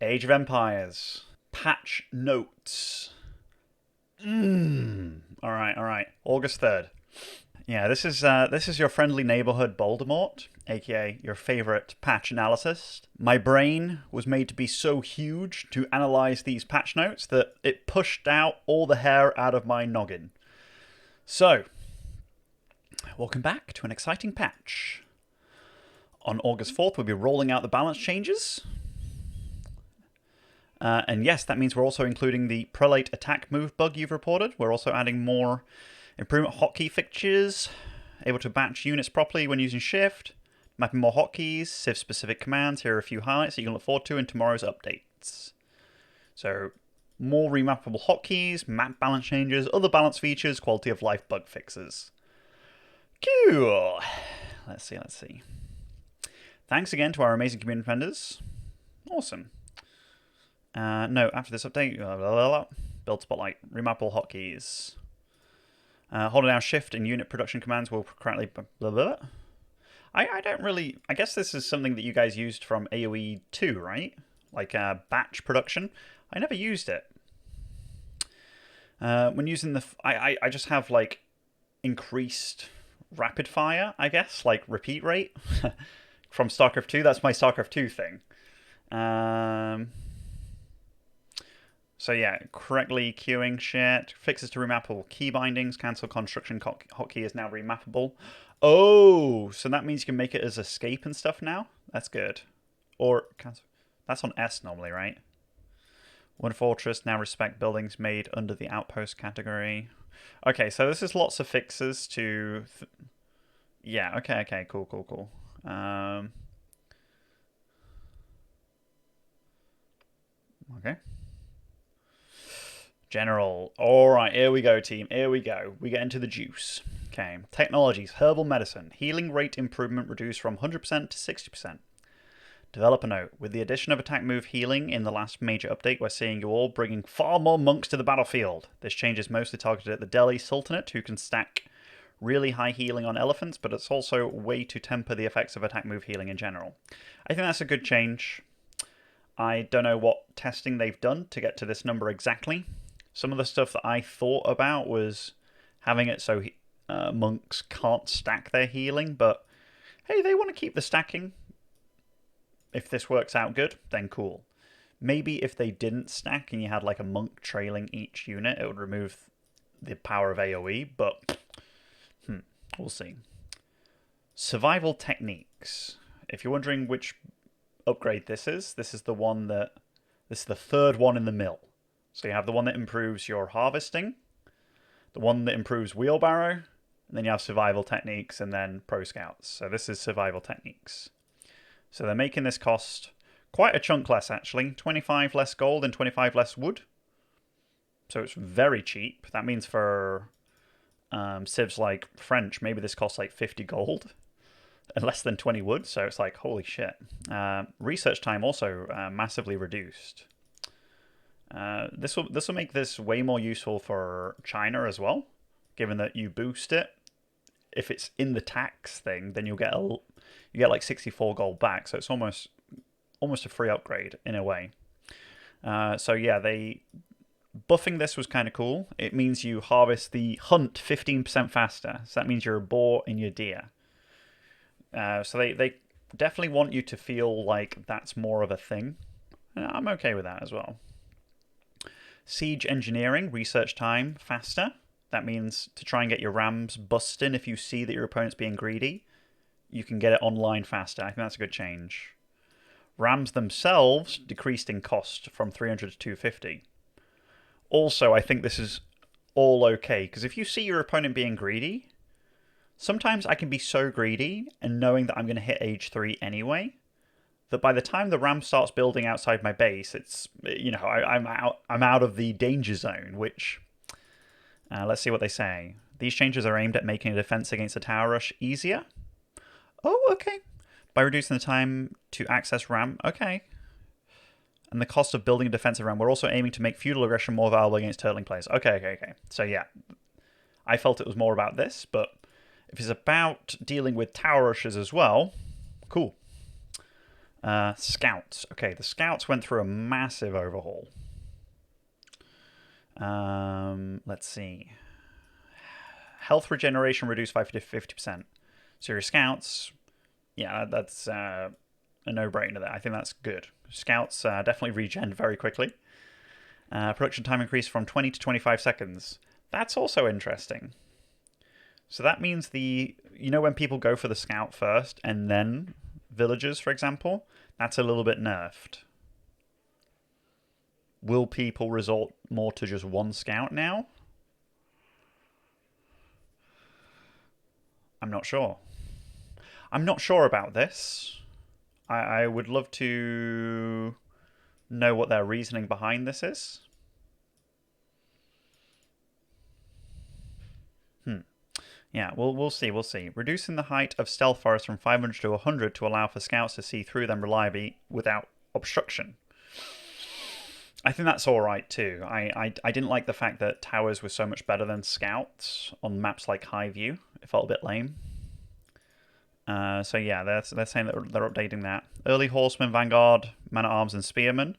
Age of Empires. Patch notes. Alright, alright. August 3rd. Yeah, this is your friendly neighborhood Voldemort, aka your favorite patch analyst. My brain was made to be so huge to analyze these patch notes that it pushed out all the hair out of my noggin. So, welcome back to an exciting patch. On August 4th, we'll be rolling out the balance changes. And yes, that means we're also including the prelate attack move bug you've reported. We're also adding more improvement hotkey fixtures, able to batch units properly when using shift, mapping more hotkeys, civ-specific commands. Here are a few highlights that you can look forward to in tomorrow's updates. So, more remappable hotkeys, map balance changes, other balance features, quality of life bug fixes. Cool. Let's see. Thanks again to our amazing community members. Awesome. No, after this update, build spotlight, remappable hotkeys. Holding down shift and unit production commands will correctly. I don't really. I guess this is something that you guys used from AOE4, right? Like batch production. I never used it. When using the. I just have like increased rapid fire, I guess, like repeat rate from StarCraft 2. That's my StarCraft 2 thing. So yeah, correctly queuing shit, fixes to remappable key bindings, cancel construction hotkey is now remappable. Oh, so that means you can make it as escape and stuff now? That's good. Or, cancel. That's on S normally, right? One fortress, now respect buildings made under the outpost category. Okay, so this is lots of fixes to... yeah, okay, cool. Okay. General. Alright, here we go, team. Here we go. We get into the juice. Okay. Technologies. Herbal medicine. Healing rate improvement reduced from 100% to 60%. Developer note. With the addition of attack move healing in the last major update, we're seeing you all bringing far more monks to the battlefield. This change is mostly targeted at the Delhi Sultanate, who can stack really high healing on elephants, but it's also a way to temper the effects of attack move healing in general. I think that's a good change. I don't know what testing they've done to get to this number exactly. Some of the stuff that I thought about was having it so monks can't stack their healing, but hey, they want to keep the stacking. If this works out good, then cool. Maybe if they didn't stack and you had like a monk trailing each unit, it would remove the power of AoE, but we'll see. Survival techniques. If you're wondering which upgrade this is the one that... this is the third one in the mill. So you have the one that improves your harvesting, the one that improves wheelbarrow, and then you have survival techniques and then pro scouts. So this is survival techniques. So they're making this cost quite a chunk less, actually. 25 less gold and 25 less wood. So it's very cheap. That means for civs like French, maybe this costs like 50 gold and less than 20 wood. So it's like, holy shit. Research time also massively reduced. This will make this way more useful for China as well, given that you boost it. If it's in the tax thing, then you get like 64 gold back, so it's almost a free upgrade in a way. So yeah, buffing this was kind of cool. It means you harvest the hunt 15% faster, so that means your boar and your deer. So they definitely want you to feel like that's more of a thing. I'm okay with that as well. Siege engineering, research time, faster. That means to try and get your rams busting if you see that your opponent's being greedy, you can get it online faster. I think that's a good change. Rams themselves decreased in cost from 300 to 250. Also, I think this is all okay, because if you see your opponent being greedy, sometimes I can be so greedy, and knowing that I'm going to hit age 3 anyway, that by the time the ram starts building outside my base, it's, you know, I'm out of the danger zone, which... let's see what they say. These changes are aimed at making a defense against a tower rush easier. Oh, okay. By reducing the time to access ram. Okay. And the cost of building a defensive ram. We're also aiming to make feudal aggression more valuable against turtling players. Okay. So yeah, I felt it was more about this, but if it's about dealing with tower rushes as well, cool. Scouts. Okay, the scouts went through a massive overhaul. Let's see. Health regeneration reduced by 50%. So your scouts, yeah, that's a no-brainer there. I think that's good. Scouts definitely regen very quickly. Production time increased from 20 to 25 seconds. That's also interesting. So that means when people go for the scout first and then villagers, for example, that's a little bit nerfed. Will people resort more to just one scout now? I'm not sure. I'm not sure about this. I would love to know what their reasoning behind this is. Yeah, we'll see. We'll see. Reducing the height of stealth forests from 500 to 100 to allow for scouts to see through them reliably without obstruction. I think that's all right too. I didn't like the fact that towers were so much better than scouts on maps like High View. It felt a bit lame. So yeah, they're saying that they're updating that. Early horsemen, vanguard, man-at-arms, and spearmen.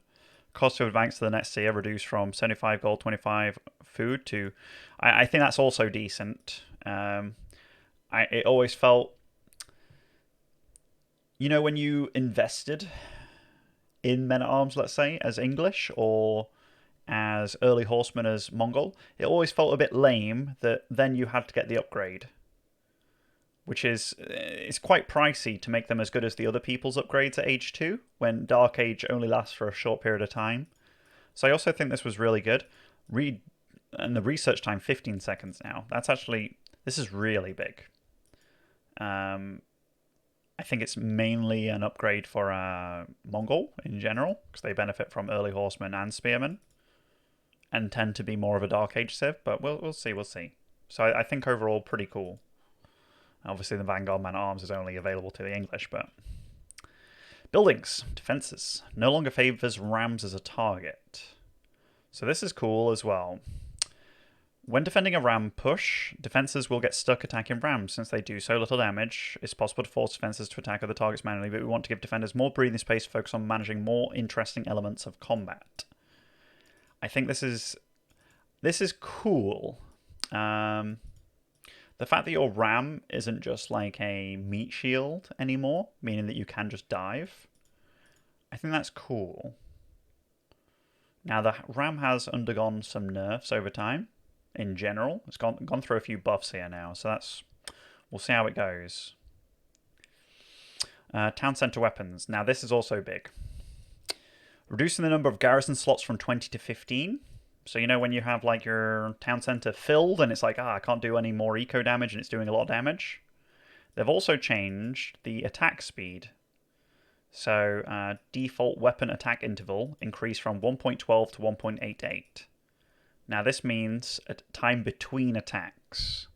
Cost to advance to the next tier reduced from 75 gold, 25 food to. I think that's also decent. It always felt, when you invested in men-at-arms, let's say, as English or as early horsemen as Mongol, it always felt a bit lame that then you had to get the upgrade, which is it's quite pricey to make them as good as the other people's upgrades at Age 2, when Dark Age only lasts for a short period of time. So I also think this was really good. And the research time, 15 seconds now. This is really big. I think it's mainly an upgrade for Mongol in general, because they benefit from early horsemen and spearmen, and tend to be more of a Dark Age civ. But we'll see. So I think overall pretty cool. Obviously, the Vanguard Man-at-Arms is only available to the English, but buildings, defenses, no longer favors rams as a target. So this is cool as well. When defending a ram push, defenses will get stuck attacking rams. Since they do so little damage, it's possible to force defenses to attack other targets manually, but we want to give defenders more breathing space to focus on managing more interesting elements of combat. I think this is cool. The fact that your ram isn't just like a meat shield anymore, meaning that you can just dive, I think that's cool. Now, the ram has undergone some nerfs over time. In general, it's gone through a few buffs here now, so we'll see how it goes. Town center weapons. Now this is also big. Reducing the number of garrison slots from 20 to 15. So when you have like your town center filled and it's like, I can't do any more eco damage and it's doing a lot of damage. They've also changed the attack speed. So default weapon attack interval increased from 1.12 to 1.88. Now this means a time between attacks,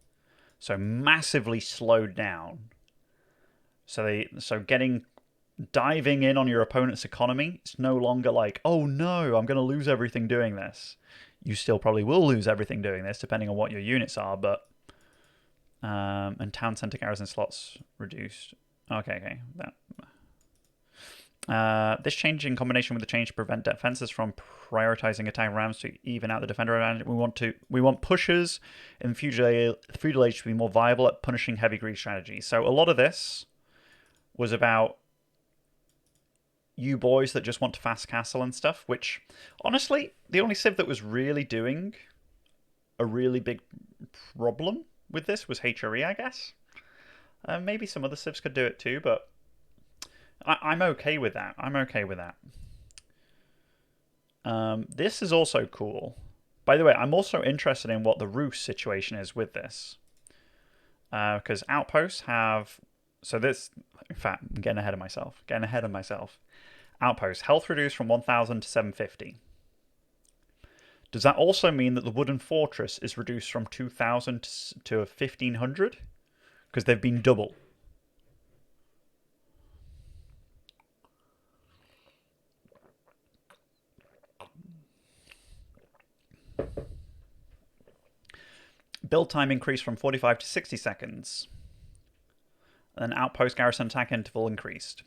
so massively slowed down. So diving in on your opponent's economy, it's no longer like, oh no, I'm going to lose everything doing this. You still probably will lose everything doing this, depending on what your units are, but and town center garrison slots reduced. Okay, that. This change in combination with the change to prevent defenses from prioritizing attack rams to even out the defender advantage. We want pushers in feudal age to be more viable at punishing heavy greed strategies. So a lot of this was about you boys that just want to fast castle and stuff, which honestly, the only civ that was really doing a really big problem with this was HRE, I guess. Maybe some other civs could do it too, but I'm okay with that. This is also cool. By the way, I'm also interested in what the roost situation is with this. Because outposts have... So this... In fact, I'm getting ahead of myself. Outposts. Health reduced from 1,000 to 750. Does that also mean that the wooden fortress is reduced from 2,000 to 1,500? Because they've been double. Build time increased from 45 to 60 seconds. And outpost garrison attack interval increased.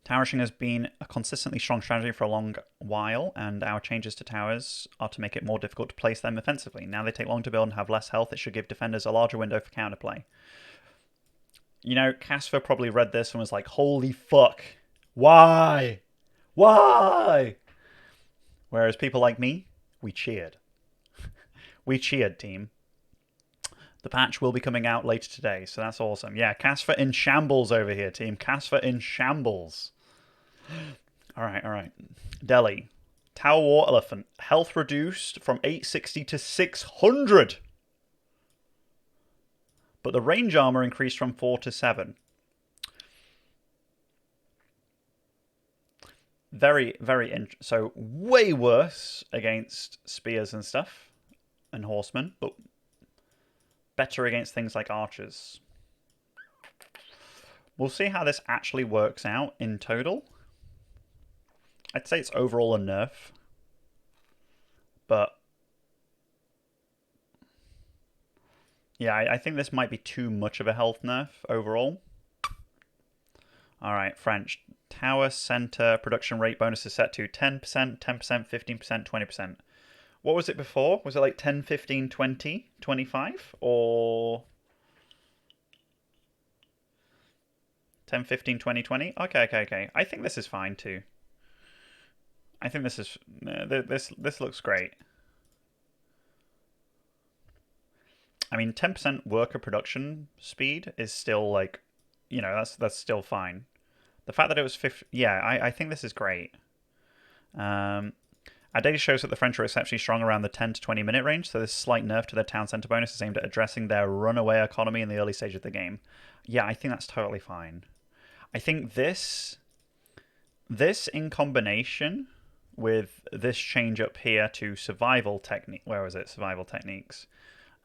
Tower rushing has been a consistently strong strategy for a long while, and our changes to towers are to make it more difficult to place them offensively. Now they take long to build and have less health. It should give defenders a larger window for counterplay. You know, Casper probably read this and was like, holy fuck. Why? Why? Whereas people like me, we cheered. We cheered, team. The patch will be coming out later today, so that's awesome. Yeah, Casper in shambles over here, team. Casper in shambles. All right. Delhi. Tower War Elephant. Health reduced from 860 to 600. But the range armor increased from 4 to 7. So way worse against spears and stuff and horsemen, but better against things like archers. We'll see how this actually works out in total. I'd say it's overall a nerf, but yeah, I think this might be too much of a health nerf overall. All right, French. Tower center production rate bonus is set to 10%, 10%, 15%, 20%. What was it before? Was it like 10, 15, 20, 25? Or 10, 15, 20, 20? Okay. I think this is fine too. I think this is... This looks great. I mean, 10% worker production speed is still like... You know, that's still fine. The fact that it was 50... Yeah, I think this is great. Our data shows that the French are exceptionally strong around the 10 to 20 minute range, so this slight nerf to their town centre bonus is aimed at addressing their runaway economy in the early stage of the game. Yeah, I think that's totally fine. I think this in combination with this change up here to survival technique... Where was it? Survival techniques.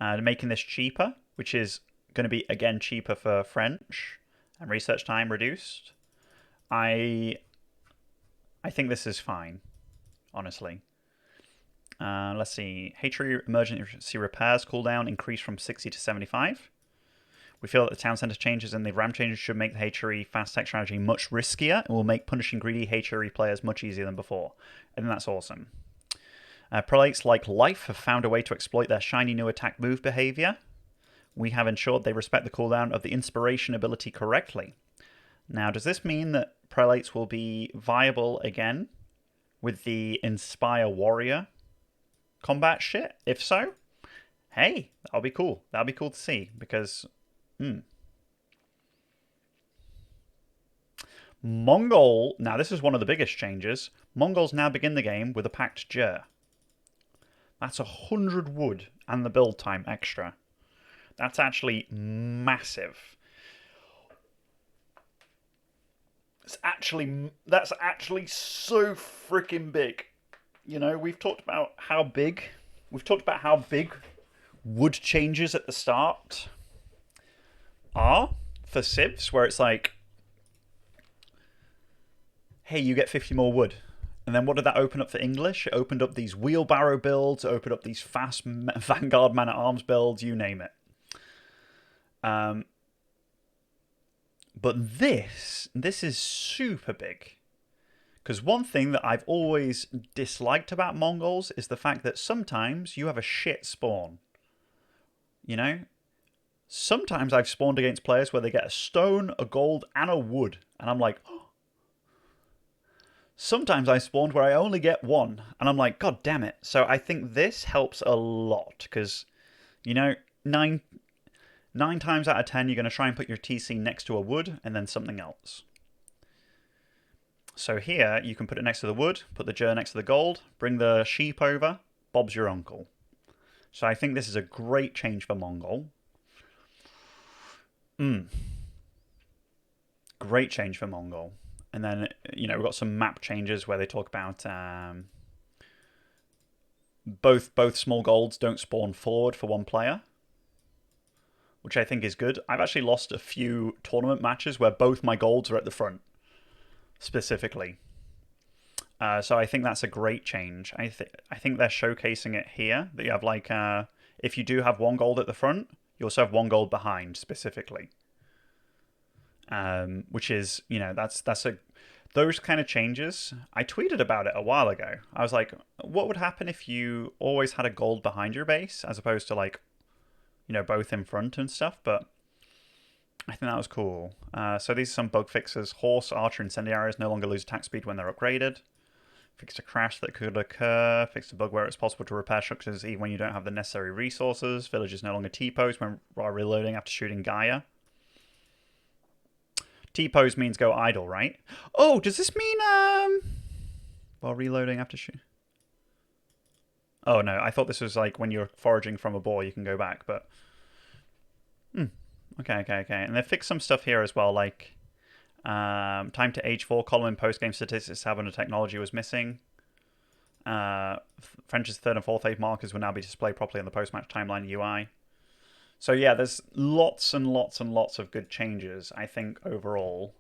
Making this cheaper, which is going to be, again, cheaper for French, and research time reduced. I think this is fine, honestly. Let's see. Hatchery emergency repairs cooldown increased from 60 to 75. We feel that the town centre changes and the RAM changes should make the hatchery fast tech strategy much riskier and will make punishing greedy hatchery players much easier than before. I think that's awesome. Prelates like Life have found a way to exploit their shiny new attack move behaviour. We have ensured they respect the cooldown of the inspiration ability correctly. Now, does this mean that Prelates will be viable again with the Inspire Warrior combat shit? If so, hey, that'll be cool. That'll be cool to see, because... Mongol... Now, this is one of the biggest changes. Mongols now begin the game with a packed Jur. That's 100 wood and the build time extra. That's actually massive. That's actually so freaking big. You know, we've talked about how big wood changes at the start are for civs, where it's like, hey, you get 50 more wood. And then what did that open up for English? It opened up these wheelbarrow builds, it opened up these fast Vanguard man-at-arms builds, you name it. But this is super big. Because one thing that I've always disliked about Mongols is the fact that sometimes you have a shit spawn. You know? Sometimes I've spawned against players where they get a stone, a gold, and a wood. And I'm like... Oh. Sometimes I spawned where I only get one. And I'm like, God damn it. So I think this helps a lot. Because, you know, 9 times out of 10, you're going to try and put your TC next to a wood and then something else. So here, you can put it next to the wood, put the Jur next to the gold, bring the sheep over, Bob's your uncle. So I think this is a great change for Mongol. Great change for Mongol. And then, you know, we've got some map changes where they talk about both small golds don't spawn forward for one player, which I think is good. I've actually lost a few tournament matches where both my golds are at the front, specifically. So I think that's a great change. I think they're showcasing it here, that you have like, if you do have one gold at the front, you also have one gold behind, specifically. Which is, you know, that's those kind of changes, I tweeted about it a while ago. I was like, what would happen if you always had a gold behind your base as opposed to like, both in front and stuff? But I think that was cool. So these are some bug fixes. Horse, archer, incendiaries no longer lose attack speed when they're upgraded. Fixed a crash that could occur. Fixed a bug where it's possible to repair structures even when you don't have the necessary resources. Villagers no longer T-pose when reloading after shooting Gaia. T-pose means go idle, right? Oh, does this mean while reloading after shoot? Oh no, I thought this was like when you're foraging from a boar, you can go back, but okay. And they fixed some stuff here as well, like time to age 4 column in post-game statistics tab under technology was missing. French's third and fourth age markers will now be displayed properly on the post-match timeline UI. So yeah, there's lots and lots and lots of good changes, I think, overall.